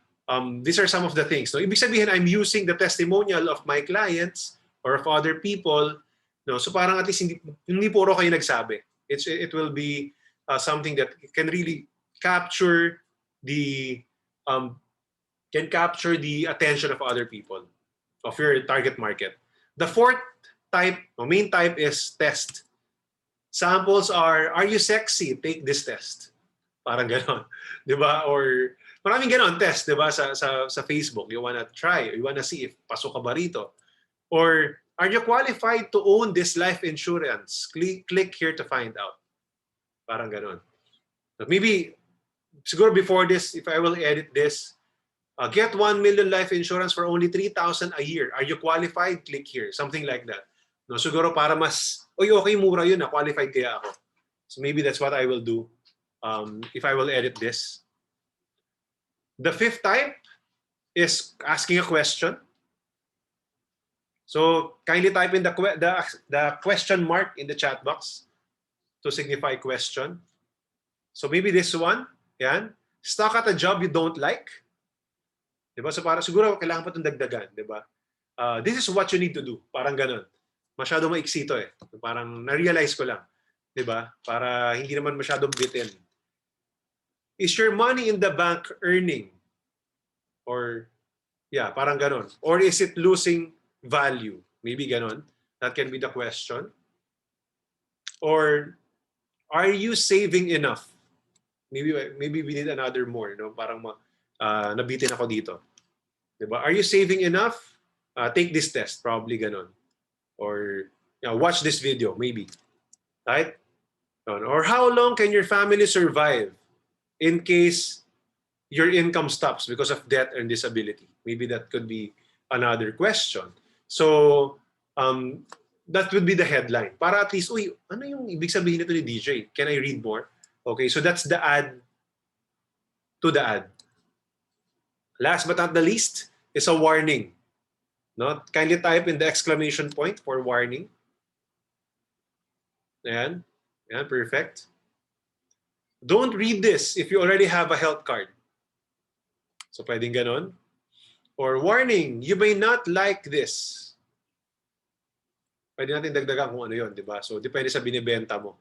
these are some of the things. So, ibig sabihin, I'm using the testimonial of my clients or of other people. No? So, parang at least hindi puro kayo nagsabi. It will be something that can really capture the attention of other people, of your target market. The fourth type, main type is test. Samples are you sexy? Take this test. Parang ganon. Diba? Or maraming ganon test, diba? Sa Facebook. You wanna try, you wanna see if pasok ka ba rito. Or are you qualified to own this life insurance? Click here to find out. Parang ganon. But maybe, siguro before this, if I will edit this, get 1 million life insurance for only 3,000 a year. Are you qualified? Click here. Something like that. No, siguro para mas, okay, mura yun, qualified kaya ako. So maybe that's what I will do if I will edit this. The fifth type is asking a question. So kindly type in the question mark in the chat box to signify question. So maybe this one, yan. Stuck at a job you don't like. Diba? So para siguro kailangan pa itong dagdagan, diba? This is what you need to do. Parang ganun. Masyado maiksi ito eh. Parang na-realize ko lang. Diba? Para hindi naman masyadong bitin. Is your money in the bank earning? Or, yeah, parang ganun. Or is it losing value? Maybe ganun. That can be the question. Or, Are you saving enough? Maybe we need another more, no? Parang nabitin ako dito. Diba? Are you saving enough? Take this test, probably ganon. Or watch this video, maybe. Right? Or how long can your family survive in case your income stops because of death and disability? Maybe that could be another question. So, that would be the headline. Para at least, uy, ano yung ibig sabihin nito ni DJ? Can I read more? Okay, so that's the ad to the ad. Last but not the least is a warning. No? Kindly type in the exclamation point for warning. Ayan. Ayan, perfect. Don't read this if you already have a health card. So pwedeng ganon. Or warning, you may not like this. Pwede natin dagdagan kung ano yun, di ba? So depende sa binibenta mo.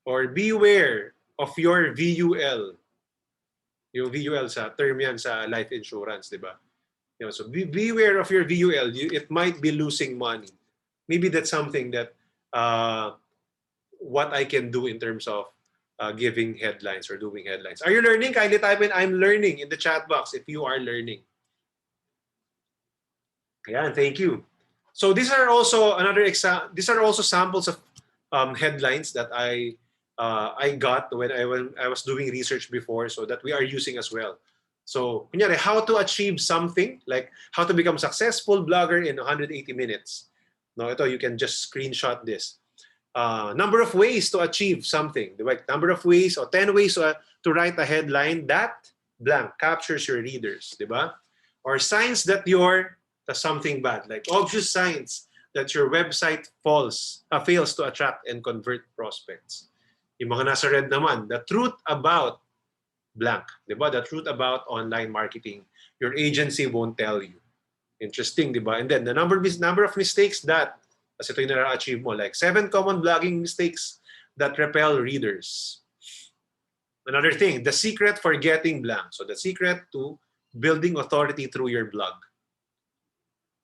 Or beware of your VUL. Yung VUL sa term yan sa life insurance, di ba? So beware of your VUL. It might be losing money. Maybe that's something that what I can do in terms of giving headlines or doing headlines. Are you learning? Kindly type in I'm learning in the chat box if you are learning. Ayan, thank you. So these are also these are also samples of headlines that I got when I was doing research before, so that we are using as well. So, kunyari, how to achieve something, like how to become successful blogger in 180 minutes. No, ito, you can just screenshot this. Number of ways to achieve something. Right? Number of ways, or 10 ways to write a headline that blank captures your readers, diba? Or signs that you're something bad, like obvious signs that your website fails to attract and convert prospects. Yung mga nasa red naman, the truth about blank, diba? The truth about online marketing, your agency won't tell you. Interesting, diba? And then the number of mistakes that, kasi ito yung na-achieve mo, like 7 common blogging mistakes that repel readers. Another thing, the secret for getting blank. So the secret to building authority through your blog.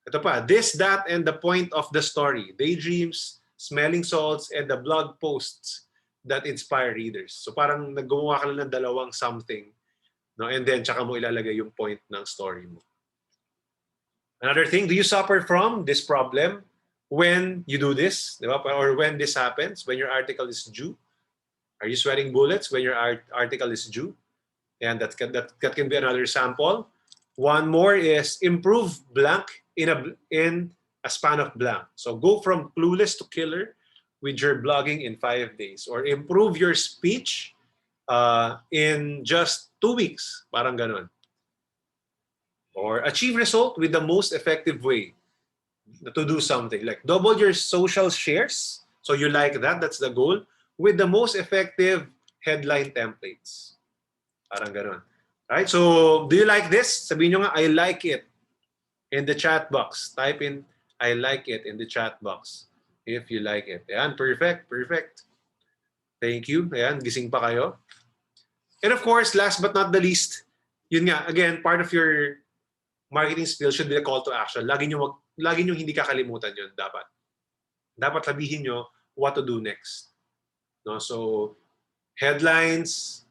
Ito pa, this, that, and the point of the story. Daydreams, smelling salts, and the blog posts that inspire readers. So parang naggumawa ka lang ng dalawang something, no? And then tsaka mo ilalagay yung point ng story mo. Another thing, do you suffer from this problem when you do this? Diba? Or when this happens, when your article is due? Are you sweating bullets when your article is due? And that can be another sample. One more is improve blank in a span of blank. So go from clueless to killer with your blogging in 5 days. Or improve your speech in just 2 weeks. Parang ganon. Or achieve result with the most effective way to do something. Like double your social shares. So you like that, that's the goal. With the most effective headline templates. Parang ganon. Right? So, do you like this? Sabihin nyo nga, I like it in the chat box. Type in, I like it in the chat box if you like it. Ayan, perfect, perfect. Thank you. Ayan, gising pa kayo. And of course, last but not the least, yun nga, again, part of your marketing skill should be a call to action. Lagi nyo hindi kakalimutan yun, dapat. Dapat sabihin nyo what to do next. No? So, headlines,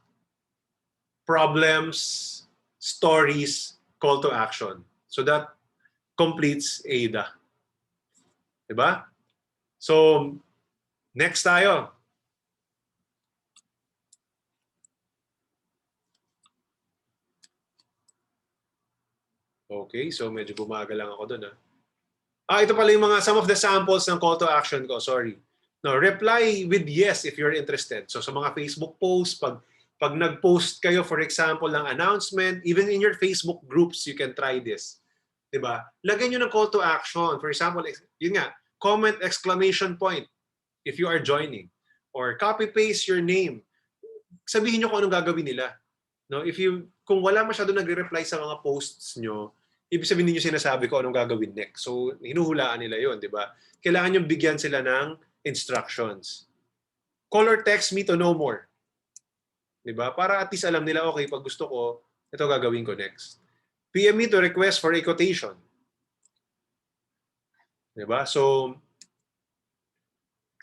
problems, stories, call to action. So that completes AIDA. Diba? So, next tayo. Okay, so medyo bumaga lang ako dun. Ito pala yung some of the samples ng call to action ko. Sorry. No, reply with yes if you're interested. So sa mga Facebook posts, pag nag-post kayo, for example, ng announcement, even in your Facebook groups, you can try this. Diba? Lagyan nyo ng call to action. For example, yun nga, comment exclamation point if you are joining. Or copy-paste your name. Sabihin nyo kung anong gagawin nila. No? Kung wala masyado nagre-reply sa mga posts nyo, ibig sabihin niyo sinasabi ko anong gagawin next. So, hinuhulaan nila yon, di ba? Kailangan nyo bigyan sila ng instructions. Call or text me to know more. Diba? Para at least alam nila, okay, pag gusto ko, ito gagawin ko next. PM me to request for a quotation. Diba? So,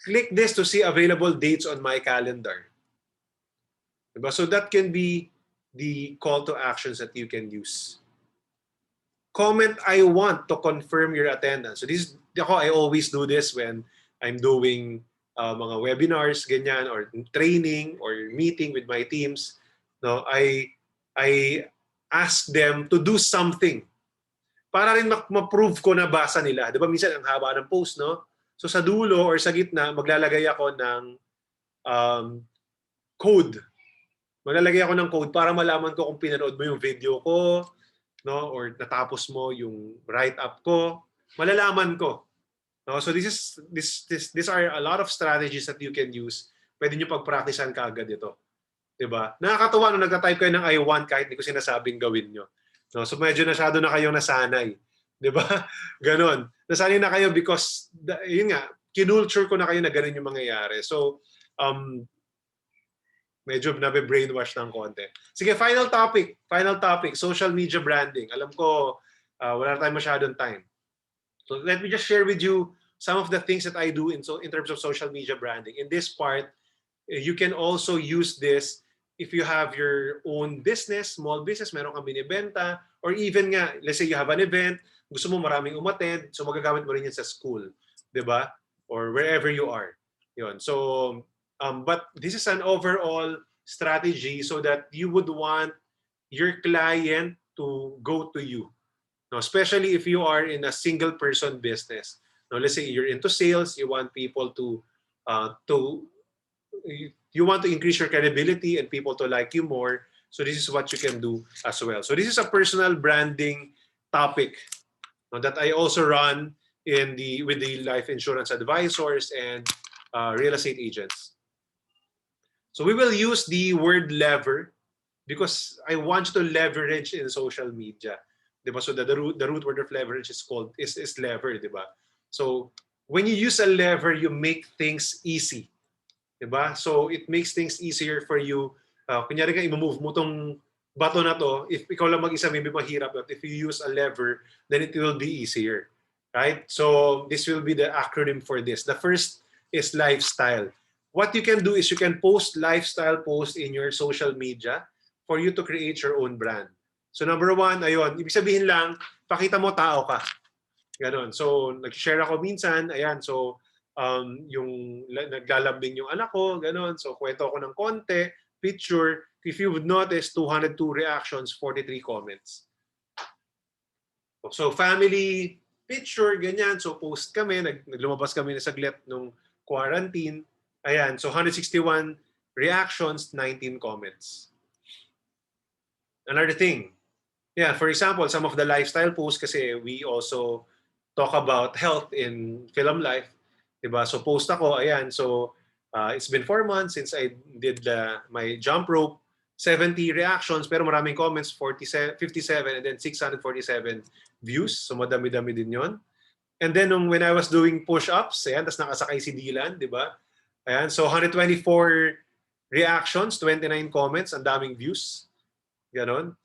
Click this to see available dates on my calendar. Diba? So that can be the call to actions that you can use. Comment I want to confirm your attendance. So this ako, I always do this when I'm doing mga webinars, ganyan, or training or meeting with my teams. No, I ask them to do something para rin ma-prove ko na basa nila. 'Di ba minsan ang haba ng post, no? So sa dulo or sa gitna, maglalagay ako ng code. Maglalagay ako ng code para malaman ko kung pinanood mo yung video ko, no, or natapos mo yung write-up ko, malalaman ko. No, so these are a lot of strategies that you can use. Pwede niyo pag-practicean kaagad ito. 'Di ba? Nakakatuwa nung nagta-type kayo ng I want kahit hindi ko sinasabing gawin niyo. No, so medyo masyado na kayong nasanay. 'Di ba? Ganon. Nasanay na kayo because yun nga, kinulture ko na kayo na ganun yung mangyayari. So medyo nabe-brainwash ng konti. Sige, final topic, social media branding. Alam ko, wala na tayong masyadong time. So let me just share with you some of the things that I do in terms of social media branding. In this part, you can also use this if you have your own business, small business, meron kang binibenta, or even nga, let's say you have an event, gusto mo maraming umattend, so magagamit mo rin yan sa school, di ba? Or wherever you are. Yun. So, but this is an overall strategy so that you would want your client to go to you. No, especially if you are in a single person business. No, let's say you're into sales, you want people to you want to increase your credibility and people to like you more. So this is what you can do as well. So this is a personal branding topic that I also run with the life insurance advisors and real estate agents. So we will use the word lever because I want to leverage in social media. Diba? So the root word of leverage is lever, diba? So when you use a lever, you make things easy. Diba? So it makes things easier for you. Kunyari ka, i-move mo tong bato na to, if ikaw lang mag-isa, maybe mahirap. But if you use a lever, then it will be easier. Right? So this will be the acronym for this. The first is lifestyle. What you can do is you can post lifestyle posts in your social media for you to create your own brand. So number one, ayun, ibig sabihin lang, pakita mo tao ka. Ganon. So nag-share ako minsan, ayan, so yung naglalambing yung anak ko, ganon. So kwento ako ng konti, picture. If you would notice, 202 reactions, 43 comments. So family picture, ganyan. So post kami, naglumabas kami na saglit nung quarantine. Ayan, so 161 reactions, 19 comments. Another thing, yeah, for example, some of the lifestyle posts kasi we also talk about health in Film Life. Diba? So post ako, ayan, so it's been 4 months since I did my jump rope, 70 reactions, pero maraming comments, 57, and then 647 views. So madami-dami din yon. And then when I was doing push-ups, ayan, tas nakasakay si Dylan, di ba? Ayan, so 124 reactions, 29 comments, ang daming views. Ganon.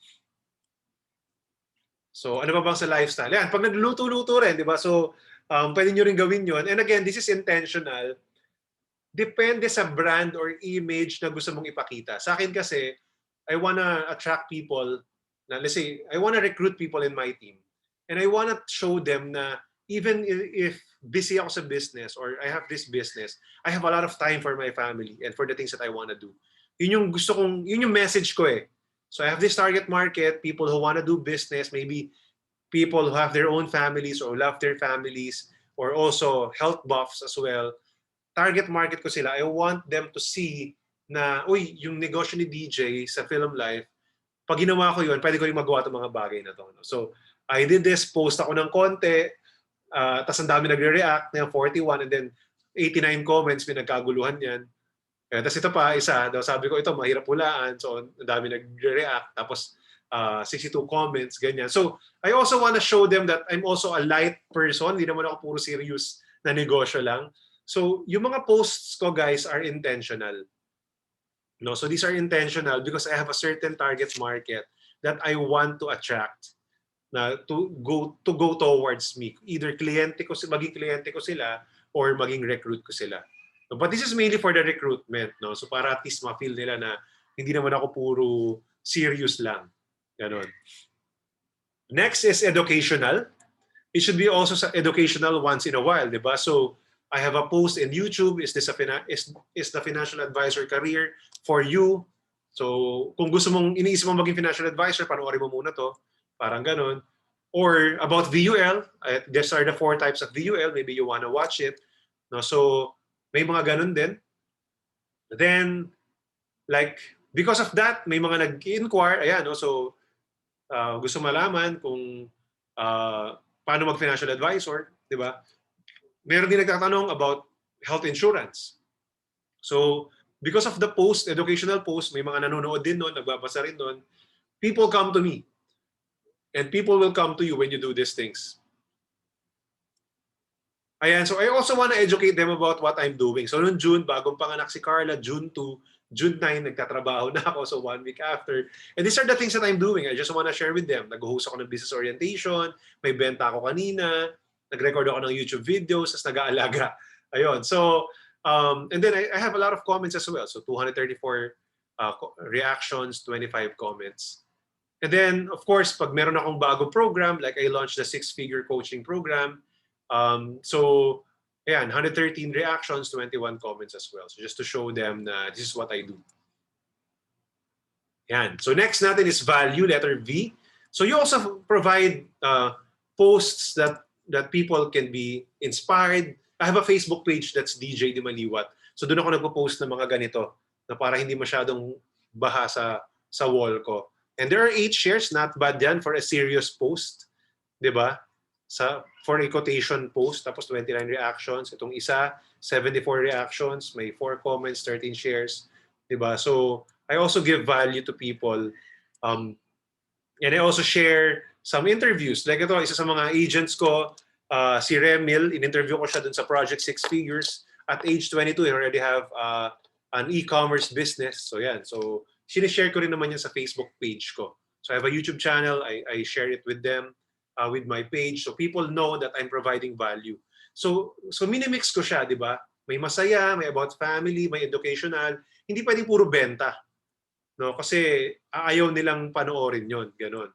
So ano pa bang sa lifestyle? Ayan, pag nagluluto-luto rin, di ba? So pwede nyo rin gawin yon. And again, this is intentional. Depende sa brand or image na gusto mong ipakita. Sa akin kasi, I wanna attract people, na, let's say, I wanna recruit people in my team. And I wanna show them na even if busy ako sa business or I have this business, I have a lot of time for my family and for the things that I wanna do. Yun yung gusto kong, yun yung message ko eh. So I have this target market, people who wanna do business, maybe people who have their own families or love their families, or also health buffs as well. Target market ko sila. I want them to see na, uy, yung negosyo ni DJ sa Film Life, pag ginawa ko yun, pwede ko rin magawa itong mga bagay na to. So, I did this, post ako ng konti, tas ang dami nagre-react, 41, and then 89 comments, pinagkaguluhan yan. Tapos ito pa, isa, daw sabi ko, ito, mahirap hulaan, so ang dami nagre-react, tapos 62 comments, ganyan. So, I also want to show them that I'm also a light person, hindi naman ako puro serious na negosyo lang. So, yung mga posts ko, guys, are intentional. No, so these are intentional because I have a certain target market that I want to attract na to go towards me. Either maging kliyente ko sila or maging recruit ko sila. No, but this is mainly for the recruitment, no? So para at least ma-feel nila na hindi naman ako puro serious lang. Ganon. Next is educational. It should be also educational once in a while, di ba? So I have a post in YouTube. Is this is the financial advisor career for you? So kung gusto mong iniisip mo maging financial advisor, panoorin mo muna to. Parang ganon. Or about VUL. These are the 4 types of VUL. Maybe you wanna watch it. No, so may mga ganon din. Then like because of that, may mga nag-inquire. Ayan, no? So gusto malaman kung paano mag-financial advisor, di ba? Meron din nagtatanong about health insurance. So, because of the post, educational post, may mga nanonood din noon, nagbabasa rin noon, people come to me. And people will come to you when you do these things. Ayan, so I also want to educate them about what I'm doing. So noong June, bagong panganak si Carla, June 2, June 9, nagtatrabaho na ako. So 1 week after. And these are the things that I'm doing. I just want to share with them. Nag-host ako ng business orientation. May benta ako kanina. Nag-record ako ng YouTube videos. Tapos nag-aalaga. Ayun. So, and then I have a lot of comments as well. So 234 reactions, 25 comments. And then, of course, pag meron akong bagong program, like I launched the 6-figure coaching program. So, ayan, 113 reactions, 21 comments as well. So just to show them na this is what I do. Ayan. So next natin is value, letter V. So you also provide posts that people can be inspired. I have a Facebook page that's DJ Dimaliuat. So doon ako nagpo-post ng mga ganito na para hindi masyadong baha sa wall ko. And there are 8 shares, not bad yan for a serious post. 'Di ba? For a quotation post, tapos 29 reactions. Itong isa, 74 reactions, may 4 comments, 13 shares. Diba? So, I also give value to people. And I also share some interviews. Like ito, isa sa mga agents ko, si Remil, in-interview ko siya dun sa Project 6 Figures. At age 22, he already have an e-commerce business. So, yan. So, sinishare ko rin naman yan sa Facebook page ko. So, I have a YouTube channel. I share it with them. With my page, so people know that I'm providing value. So minimix ko siya, di ba? May masaya, may about family, may educational. Hindi pwedeng puro benta, no? Kasi ayaw nilang panoorin yon, ganon.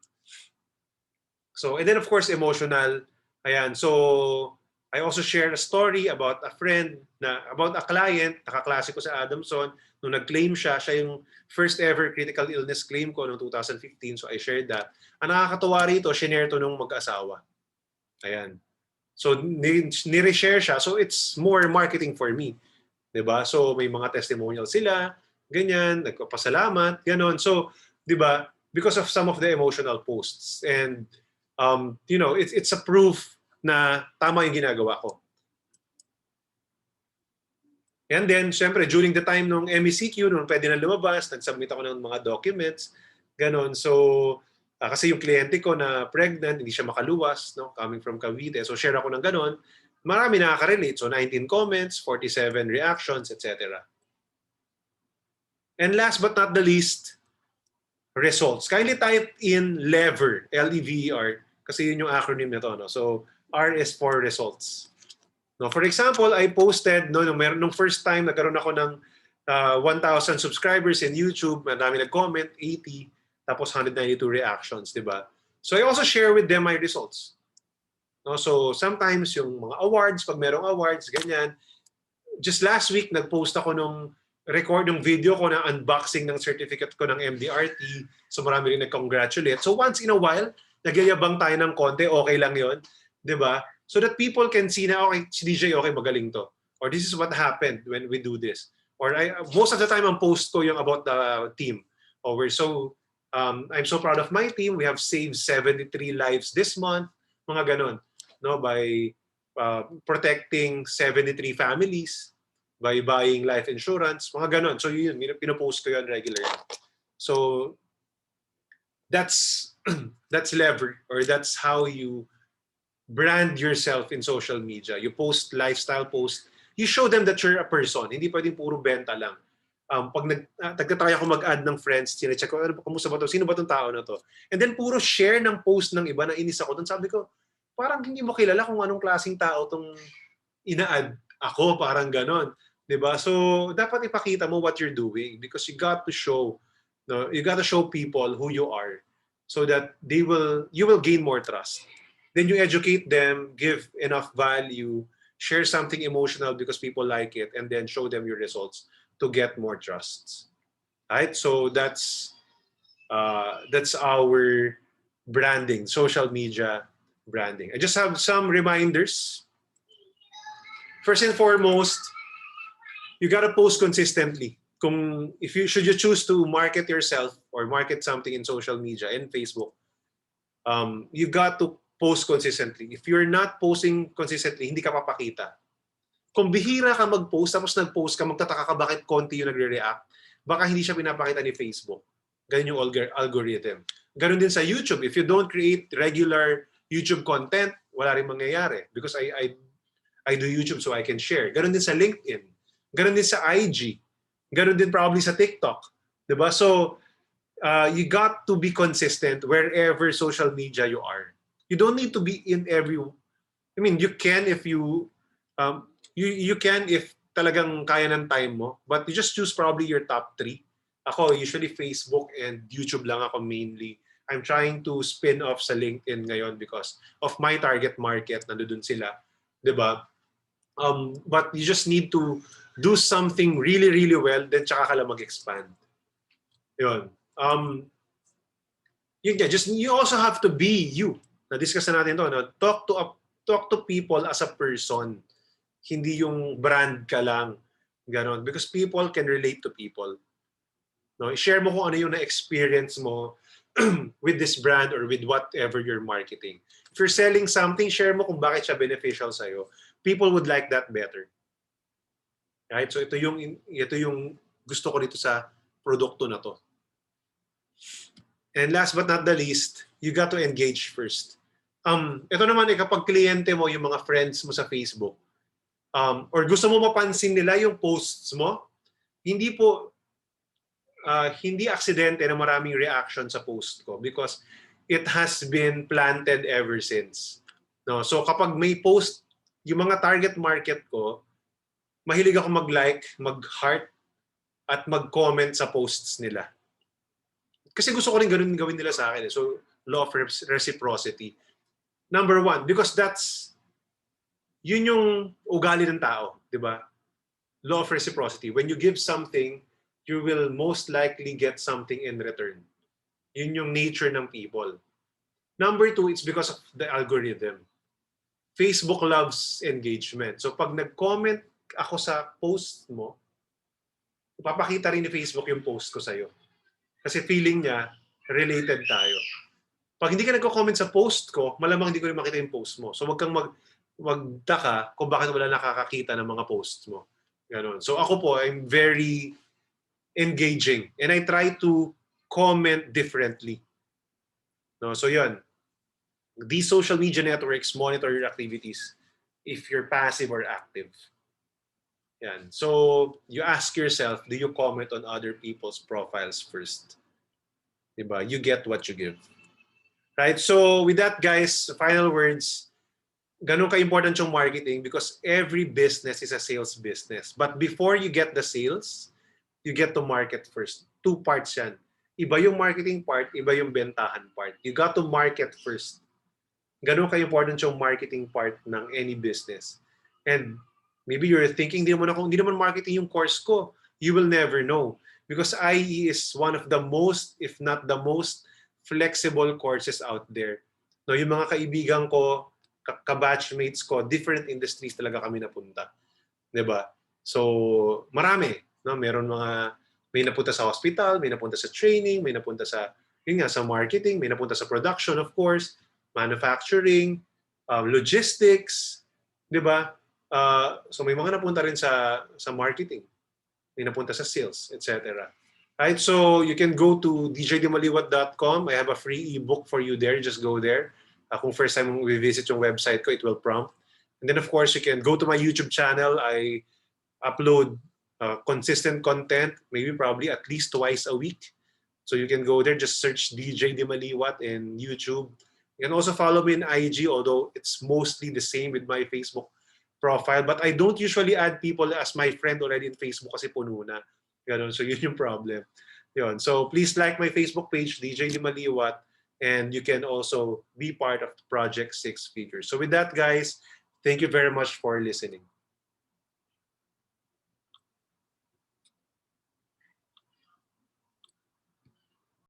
So and then of course emotional. Ayan, so I also share a story about a friend about a client, nakaklase ko sa Adamson, nung nag-claim siya yung first ever critical illness claim ko noong 2015. So I shared that. Ang nakakatuwa rito, shinare to nung mag-asawa. Ayan. So ni-reshare siya. So it's more marketing for me. 'Di ba? So may mga testimonial sila, ganyan, nagpapasalamat, ganon. So, 'di ba? Because of some of the emotional posts. And you know, it's a proof na tama yung ginagawa ko. And then, syempre, during the time nung MECQ, nung pwede na lumabas, nag-submit ako ng mga documents, ganon. So, kasi yung kliyente ko na pregnant, hindi siya makaluwas, no? Coming from Cavite. So, share ako ng ganon. Marami nakaka-relate. So, 19 comments, 47 reactions, etc. And last but not the least, results. Kindly type in LEVER, L-E-V-E-R, kasi yun yung acronym nito. No? So, R is for results. No, for example, I posted nung first time nagkaroon ako ng 1,000 subscribers in YouTube, marami nag-comment, 80, tapos 192 reactions, 'di ba? So I also share with them my results. No, so sometimes yung mga awards, pag merong awards, ganyan. Just last week nag-post ako nung record ng video ko na unboxing ng certificate ko ng MDRT. So marami rin nag-congratulate. So once in a while, nagyayabang tayo ng konti, okay lang 'yon, 'di ba? So that people can see na, okay, si DJ, okay, magaling to. Or this is what happened when we do this. Or most of the time, ang post ko yung about the team. Or I'm so proud of my team. We have saved 73 lives this month. Mga ganon. No, by protecting 73 families, by buying life insurance, mga ganon. So yun, pinopost ko yun regularly. So that's lever, or that's how you brand yourself in social media. You post lifestyle post. You show them that you're a person. Hindi pwedeng puro benta lang. Pag nagtatry ako mag-add ng friends, sinecheck ko, kumusta ba to? Sino ba tong tao na to? And then puro share ng post ng iba na inis ako. Doon sabi ko, parang hindi mo kilala kung anong klaseng tao tong ina-add ako, parang ganon. 'Di ba? So, dapat ipakita mo what you're doing because you got to show, no, you got to show people who you are so that you will gain more trust. Then you educate them, give enough value, share something emotional because people like it, and then show them your results to get more trusts. Right? So that's our branding, social media branding. I just have some reminders. First and foremost, you gotta post consistently. Kung if you should you choose to market yourself or market something in social media and Facebook, you got to post consistently. If you're not posting consistently, hindi ka papakita. Kung bihira ka mag-post, tapos nag-post ka, magtataka ka bakit konti yung nagre-react, baka hindi siya pinapakita ni Facebook. Ganun yung algorithm. Ganun din sa YouTube. If you don't create regular YouTube content, wala rin mangyayari. Because I do YouTube so I can share. Ganun din sa LinkedIn. Ganun din sa IG. Ganun din probably sa TikTok. Diba? So, you got to be consistent wherever social media you are. You don't need to be in every... I mean, you can if you can if talagang kaya ng time mo, but you just choose probably your top 3. Ako, usually Facebook and YouTube lang ako mainly. I'm trying to spin off sa LinkedIn ngayon because of my target market. Nandoon sila. 'Di ba? But you just need to do something really, really well, then tsaka ka lang mag-expand. Yun. Yun nga, just you also have to be you. Na-discuss na natin to, no? Talk to people as a person. Hindi yung brand ka lang. Ganon. Because people can relate to people. No? I-share mo kung ano yung na-experience mo with this brand or with whatever you're marketing. If you're selling something, share mo kung bakit siya beneficial sa'yo. People would like that better. Right? So ito yung gusto ko dito sa produkto na to. And last but not the least, you got to engage first. Ito naman kapag kliyente mo, yung mga friends mo sa Facebook, or gusto mo mapansin nila yung posts mo, hindi aksidente na maraming reaction sa post ko because it has been planted ever since. No, so kapag may post, yung mga target market ko, mahilig ako mag-like, mag-heart, at mag-comment sa posts nila. Kasi gusto ko rin ganun gawin nila sa akin. So, law of reciprocity. Number 1, because yun yung ugali ng tao, di ba? Law of reciprocity. When you give something, you will most likely get something in return. Yun yung nature ng people. Number 2, it's because of the algorithm. Facebook loves engagement. So pag nag-comment ako sa post mo, papakita rin ni Facebook yung post ko sa'yo. Kasi feeling niya, related tayo. Pag hindi ka nagko-comment sa post ko, malamang hindi ko rin makita yung post mo. So wag kang magtaka kung bakit wala nakakakita ng mga posts mo. Ganon. So ako po, I'm very engaging. And I try to comment differently. No? So yun. These social media networks monitor your activities if you're passive or active. Yan. So, you ask yourself, do you comment on other people's profiles first? Diba? You get what you give. Right? So, with that, guys, final words, ganun ka-important yung marketing because every business is a sales business. But before you get the sales, you get to market first. 2 parts yan. Iba yung marketing part, iba yung bentahan part. You got to market first. Ganun ka-important yung marketing part ng any business. And maybe you're thinking, hindi naman marketing yung course ko. You will never know. Because IE is one of the most, if not the most, flexible courses out there. No, yung mga kaibigan ko, ka-batchmates ko, different industries talaga kami napunta. 'Di ba? So, marami. No? May napunta sa hospital, may napunta sa training, may napunta sa, sa marketing, may napunta sa production, of course, manufacturing, logistics, 'di ba? So may mga napunta rin sa marketing, may napunta sa sales, etc. Right? So you can go to djdimaliuat.com. I have a free ebook for you there. Just go there. Kung first time we visit yung website ko, it will prompt. And then of course, you can go to my YouTube channel. I upload consistent content, probably at least twice a week. So you can go there, just search DJ Dimaliuat in YouTube. You can also follow me in IG, although it's mostly the same with my Facebook profile, but I don't usually add people as my friend already in Facebook kasi puno na. Ganun. So yun yung problem. Yun. So please like my Facebook page, DJ Dimaliuat, and you can also be part of Project Six Figures. So with that, guys, thank you very much for listening.